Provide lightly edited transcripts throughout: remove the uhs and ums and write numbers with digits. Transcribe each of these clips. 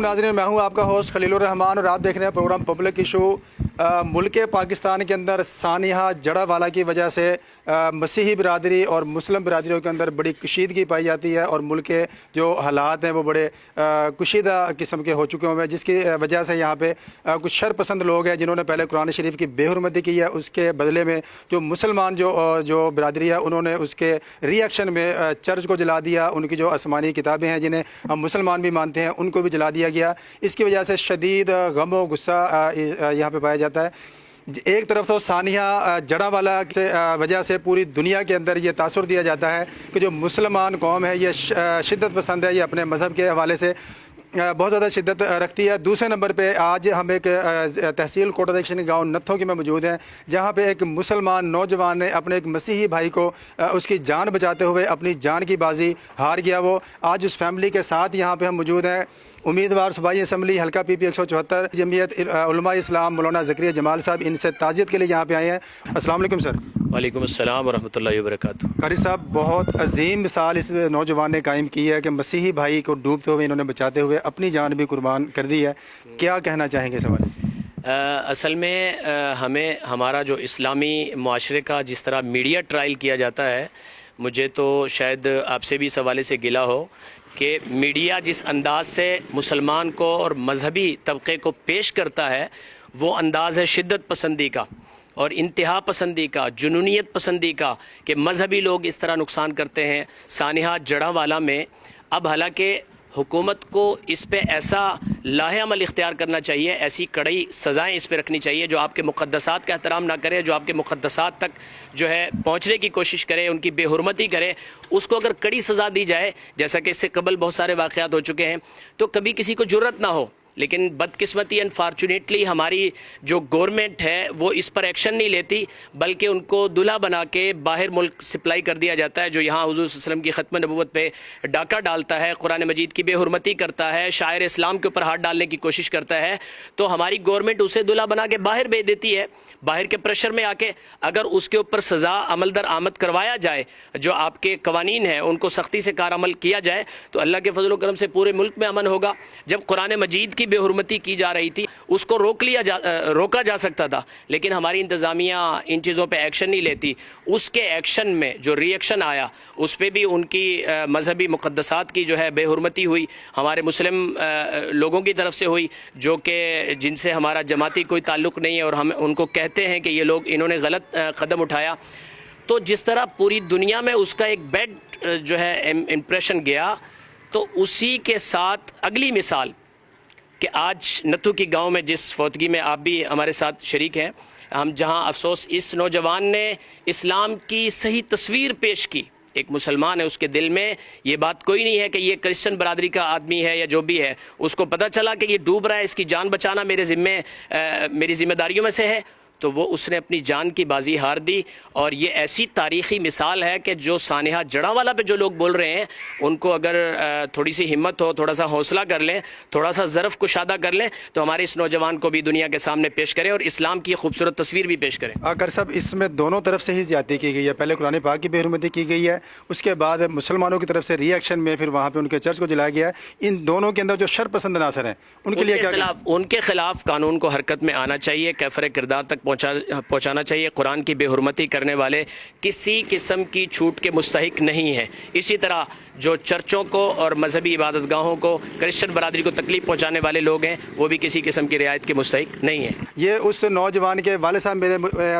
नाज़रीन, मैं हूं आपका होस्ट खलीलुर रहमान और आप देख रहे हैं प्रोग्राम पब्लिक इशू। मुल्क पाकिस्तान के अंदर सानिया जड़ावाला की वजह से मसीही बिरादरी और मुस्लिम बिरादरियों के अंदर बड़ी कशीदगी पाई जाती है और मुल्क के जो हालात हैं वो बड़े कशीदा किस्म के हो चुके हुए हैं, जिसकी वजह से यहाँ पे कुछ शरपसंद लोग हैं जिन्होंने पहले कुरान शरीफ की बेहुरमती की है। उसके बदले में जो मुसलमान जो बिरादरी है उन्होंने उसके रिएक्शन में चर्च को जला दिया। उनकी जो आसमानी किताबें हैं जिन्हें हम मुसलमान भी मानते हैं उनको भी जला दिया गया। इसकी वजह से शदीद गम व गुस्सा यहाँ पे पाया जाता है। एक तरफ तो सानिया जड़ावाला से वजह से पूरी दुनिया के अंदर ये तासुर दिया जाता है कि जो मुसलमान कौम है ये शिद्दत पसंद है, ये अपने मज़हब के हवाले से बहुत ज़्यादा शिद्दत रखती है। दूसरे नंबर पे आज हम एक तहसील कोटा दक्षिण गाँव नत्थों की में मौजूद हैं, जहाँ पे एक मुसलमान नौजवान ने अपने एक मसीही भाई को उसकी जान बचाते हुए अपनी जान की बाजी हार गया। वो आज उस फैमिली के साथ यहाँ पे हम मौजूद हैं। उम्मीदवार सूबाई असम्बली हल्का PP 174 जमीयत उलमा इस्लाम मौलाना ज़करिया जमाल साहब इनसे ताज़ियत के लिए यहाँ पे आए हैं। अस्सलाम वालेकुम सर। वालेकुम अस्सलाम व रहमतुल्लाहि व बरकातुहू। कारी साहब, बहुत अजीम मिसाल इस नौजवान ने कायम की है कि मसीही भाई को डूबते हुए इन्होंने बचाते हुए अपनी जान भी कुर्बान कर दी है। क्या कहना चाहेंगे इस हवाले से? असल में हमें हमारा जो इस्लामी मुआशरे का जिस तरह मीडिया ट्रायल किया जाता है, मुझे तो शायद आपसे भी इस हवाले से गिला हो कि मीडिया जिस अंदाज से मुसलमान को और मजहबी तबके को पेश करता है वो अंदाज़ है शिद्दत पसंदी का और इंतहा पसंदी का, जुनूनियत पसंदी का, कि मजहबी लोग इस तरह नुकसान करते हैं। सानिया जड़ावाला में अब हालांकि हुकूमत को इस पे ऐसा लाहे अमल इख्तियार करना चाहिए, ऐसी कड़ई सज़ाएं इस पे रखनी चाहिए जो आपके मुक़द्दसात का एहतराम ना करे, जो आपके मुक़द्दसात तक जो है पहुँचने की कोशिश करे, उनकी बेहुरमती करे, उसको अगर कड़ी सज़ा दी जाए, जैसा कि इससे कबल बहुत सारे वाक़यात हो चुके हैं, तो कभी किसी को जुर्रत ना हो। लेकिन बदकिस्मती अनफॉर्चुनेटली हमारी जो गवर्नमेंट है वो इस पर एक्शन नहीं लेती, बल्कि उनको दुल्हा बना के बाहर मुल्क सप्लाई कर दिया जाता है, जो यहाँ हुज़ूर सल्लल्लाहु अलैहि वसल्लम की ख़त्म नबूवत पे डाका डालता है, कुरान मजीद की बेहुरमती करता है, शायर इस्लाम के ऊपर हाथ डालने की कोशिश करता है। तो हमारी गवर्नमेंट उसे दुल्हा बना के बाहर भेज देती है, बाहर के प्रेशर में आके। अगर उसके ऊपर सज़ा अमल दर आमद करवाया जाए, जो आपके कवानीन हैं उनको सख्ती से कार अमल किया जाए, तो अल्लाह के फजल व करम से पूरे मुल्क में अमन होगा। जब कुरान मजीद की बेहुरमती की जा रही थी उसको रोका जा सकता था, लेकिन हमारी इंतज़ामिया इन चीज़ों पे एक्शन नहीं लेती। उसके एक्शन में जो रिएक्शन आया उस पर भी उनकी मजहबी मुक़द्दसात की जो है बेहुरमती हुई, हमारे मुस्लिम लोगों की तरफ से हुई, जो कि जिनसे हमारा जमाती कोई ताल्लुक़ नहीं है और हम उनको कहते हैं कि ये लोग इन्होंने गलत कदम उठाया। तो जिस तरह पूरी दुनिया में उसका एक बैड जो है इम्प्रेशन गया, तो उसी के साथ अगली मिसाल कि आज नत्थू की गांव में जिस फौतगी में आप भी हमारे साथ शरीक हैं, हम जहां अफसोस इस नौजवान ने इस्लाम की सही तस्वीर पेश की। एक मुसलमान है, उसके दिल में ये बात कोई नहीं है कि ये क्रिश्चियन बरादरी का आदमी है या जो भी है। उसको पता चला कि ये डूब रहा है, इसकी जान बचाना मेरी जिम्मेदारियों में से है, तो वो उसने अपनी जान की बाजी हार दी। और ये ऐसी तारीख़ी मिसाल है कि जो सानिया जड़ावाला पे जो लोग बोल रहे हैं उनको अगर थोड़ी सी हिम्मत हो, थोड़ा सा हौसला कर लें, थोड़ा सा ज़रफ़ कुशादा कर लें, तो हमारे इस नौजवान को भी दुनिया के सामने पेश करें और इस्लाम की खूबसूरत तस्वीर भी पेश करें। अगर सब इसमें दोनों तरफ से ही ज़्यादती की गई है, पहले कुरान पाक की बेहुरमती की गई है, उसके बाद मुसलमानों की तरफ से रिएक्शन में फिर वहाँ पर उनके चर्च को जलाया गया है। इन दोनों के अंदर जो शरपसंद नासर हैं उनके लिए क्या, उनके खिलाफ कानून को हरकत में आना चाहिए, कैफर किरदार तक पहुंचाना चाहिए। कुरान की बेहुरमती करने वाले किसी किस्म की छूट के मुस्तहिक नहीं है। इसी तरह जो चर्चों को और मजहबी इबादतगाहों को, क्रिश्चियन बरादरी को तकलीफ पहुंचाने वाले लोग हैं वो भी किसी किस्म की रियायत के मुस्तहिक नहीं है। ये उस नौजवान के वाले साहब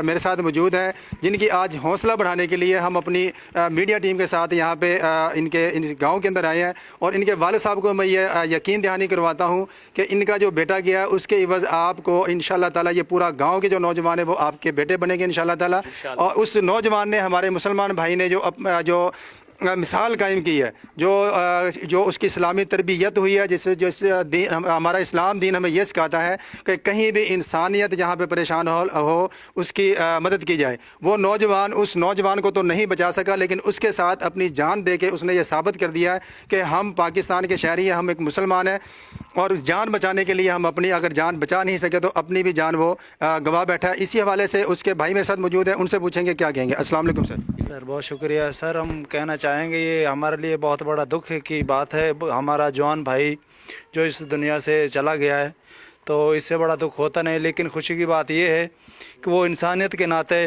मेरे साथ मौजूद हैं, जिनकी आज हौसला बढ़ाने के लिए हम अपनी मीडिया टीम के साथ यहाँ पे इनके गाँव के अंदर आए हैं। और इनके वाले साहब को मैं ये यकीन दहानी करवाता हूँ कि इनका जो बेटा गया उसके इवज़ आपको इंशाअल्लाह ताला ये पूरा गाँव के जो नौजवान है वो आपके बेटे बनेंगे इंशाअल्लाह ताला। और उस नौजवान ने, हमारे मुसलमान भाई ने जो मिसाल कायम की है, जो उसकी इस्लामी तरबियत हुई है, जिससे हमारा इस्लाम दीन हमें यह सिखाता है कि कहीं भी इंसानियत जहाँ पे परेशान हो उसकी मदद की जाए। वो नौजवान उस नौजवान को तो नहीं बचा सका, लेकिन उसके साथ अपनी जान दे के उसने ये साबित कर दिया है कि हम पाकिस्तान के शहरी हैं, हम एक मुसलमान हैं। اور جان بچانے کے لیے ہم اپنی اگر جان بچا نہیں سکے تو اپنی بھی جان وہ گوا بیٹھا ہے. اسی حوالے سے اس کے بھائی میرے ساتھ موجود ہیں, ان سے پوچھیں گے کیا کہیں گے. السلام علیکم سر. سر بہت شکریہ سر. ہم کہنا چاہیں گے یہ ہمارے لیے بہت بڑا دکھ کی بات ہے. ہمارا جوان بھائی جو اس دنیا سے چلا گیا ہے تو اس سے بڑا دکھ ہوتا نہیں, لیکن خوشی کی بات یہ ہے کہ وہ انسانیت کے ناطے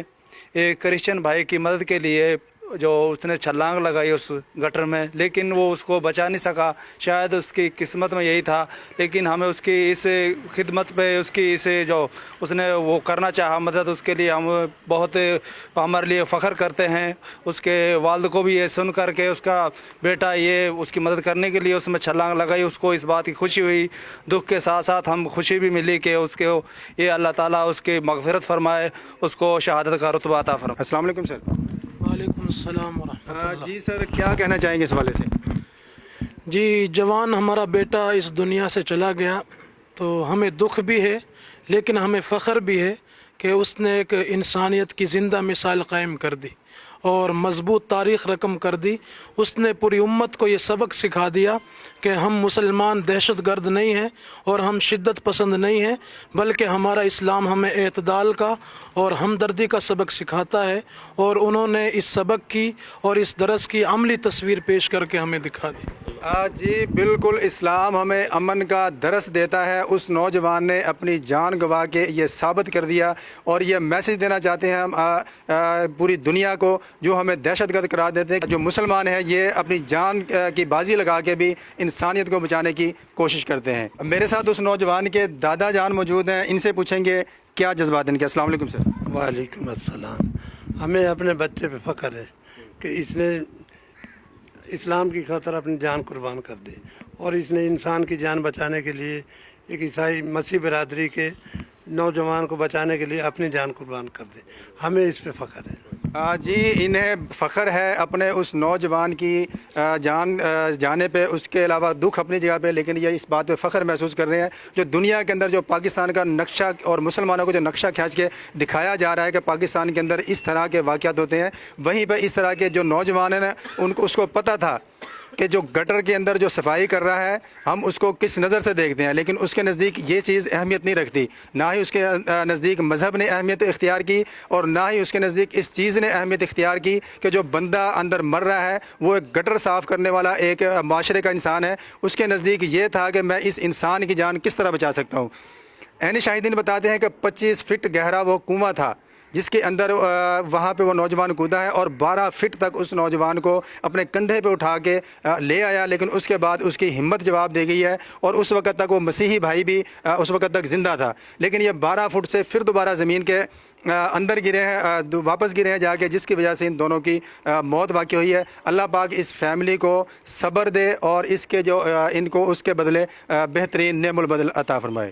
ایک کرسچن بھائی کی مدد کے لیے جو اس نے چھلانگ لگائی اس گٹر میں, لیکن وہ اس کو بچا نہیں سکا. شاید اس کی قسمت میں یہی تھا, لیکن ہمیں اس کی اس خدمت پہ اس کی اس جو اس نے وہ کرنا چاہا مدد, اس کے لیے ہم بہت ہمارے لیے فخر کرتے ہیں. اس کے والد کو بھی یہ سن کر کے اس کا بیٹا یہ اس کی مدد کرنے کے لیے اس میں چھلانگ لگائی, اس کو اس بات کی خوشی ہوئی. دکھ کے ساتھ ساتھ ہم خوشی بھی ملی کہ اس کے یہ اللہ تعالیٰ اس کی مغفرت فرمائے, اس کو شہادت کا رتبہ عطا فرمائے. السلام علیکم سر. وعلیکم السلام ورحمۃ اللہ. جی سر, کیا کہنا چاہیں گے اس حوالے سے؟ جی جوان ہمارا بیٹا اس دنیا سے چلا گیا تو ہمیں دکھ بھی ہے, لیکن ہمیں فخر بھی ہے کہ اس نے ایک انسانیت کی زندہ مثال قائم کر دی اور مضبوط تاریخ رقم کر دی. اس نے پوری امت کو یہ سبق سکھا دیا کہ ہم مسلمان دہشت گرد نہیں ہیں اور ہم شدت پسند نہیں ہیں, بلکہ ہمارا اسلام ہمیں اعتدال کا اور ہمدردی کا سبق سکھاتا ہے. اور انہوں نے اس سبق کی اور اس درس کی عملی تصویر پیش کر کے ہمیں دکھا دی. جی بالکل, اسلام ہمیں امن کا درس دیتا ہے. اس نوجوان نے اپنی جان گنوا کے یہ ثابت کر دیا, اور یہ میسج دینا چاہتے ہیں ہم پوری دنیا کو جو ہمیں دہشت گرد قرار دیتے ہیں. جو مسلمان ہیں یہ اپنی جان کی بازی لگا کے بھی انسانیت کو بچانے کی کوشش کرتے ہیں. میرے ساتھ اس نوجوان کے دادا جان موجود ہیں, ان سے پوچھیں گے کیا جذبات ان کے. السلام علیکم سر. وعلیکم السلام. ہمیں اپنے بچے پہ فخر ہے کہ اس نے اسلام کی خاطر اپنی جان قربان کر دی, اور اس نے انسان کی جان بچانے کے لیے ایک عیسائی مسیح برادری کے نوجوان کو بچانے کے لیے اپنی جان قربان کر دی. ہمیں اس پہ فخر ہے. جی انہیں فخر ہے اپنے اس نوجوان کی جان جانے پہ, اس کے علاوہ دکھ اپنی جگہ پہ, لیکن یہ اس بات پہ فخر محسوس کر رہے ہیں جو دنیا کے اندر جو پاکستان کا نقشہ اور مسلمانوں کو جو نقشہ کھینچ کے دکھایا جا رہا ہے کہ پاکستان کے اندر اس طرح کے واقعات ہوتے ہیں, وہیں پہ اس طرح کے جو نوجوان ہیں ان کو اس کو پتہ تھا کہ جو گٹر کے اندر جو صفائی کر رہا ہے ہم اس کو کس نظر سے دیکھتے ہیں, لیکن اس کے نزدیک یہ چیز اہمیت نہیں رکھتی. نہ ہی اس کے نزدیک مذہب نے اہمیت اختیار کی, اور نہ ہی اس کے نزدیک اس چیز نے اہمیت اختیار کی کہ جو بندہ اندر مر رہا ہے وہ ایک گٹر صاف کرنے والا ایک معاشرے کا انسان ہے. اس کے نزدیک یہ تھا کہ میں اس انسان کی جان کس طرح بچا سکتا ہوں. عین شاہدین بتاتے ہیں کہ 25 فٹ گہرا وہ کنواں تھا جس کے اندر وہاں پہ وہ نوجوان کودا ہے, اور 12 فٹ تک اس نوجوان کو اپنے کندھے پہ اٹھا کے لے آیا, لیکن اس کے بعد اس کی ہمت جواب دے گئی ہے, اور اس وقت تک وہ مسیحی بھائی بھی اس وقت تک زندہ تھا. لیکن یہ 12 فٹ سے پھر دوبارہ زمین کے اندر گرے ہیں, واپس گرے ہیں جا کے, جس کی وجہ سے ان دونوں کی موت واقع ہوئی ہے. اللہ پاک اس فیملی کو صبر دے اور اس کے جو ان کو اس کے بدلے بہترین نعم البدل عطا فرمائے.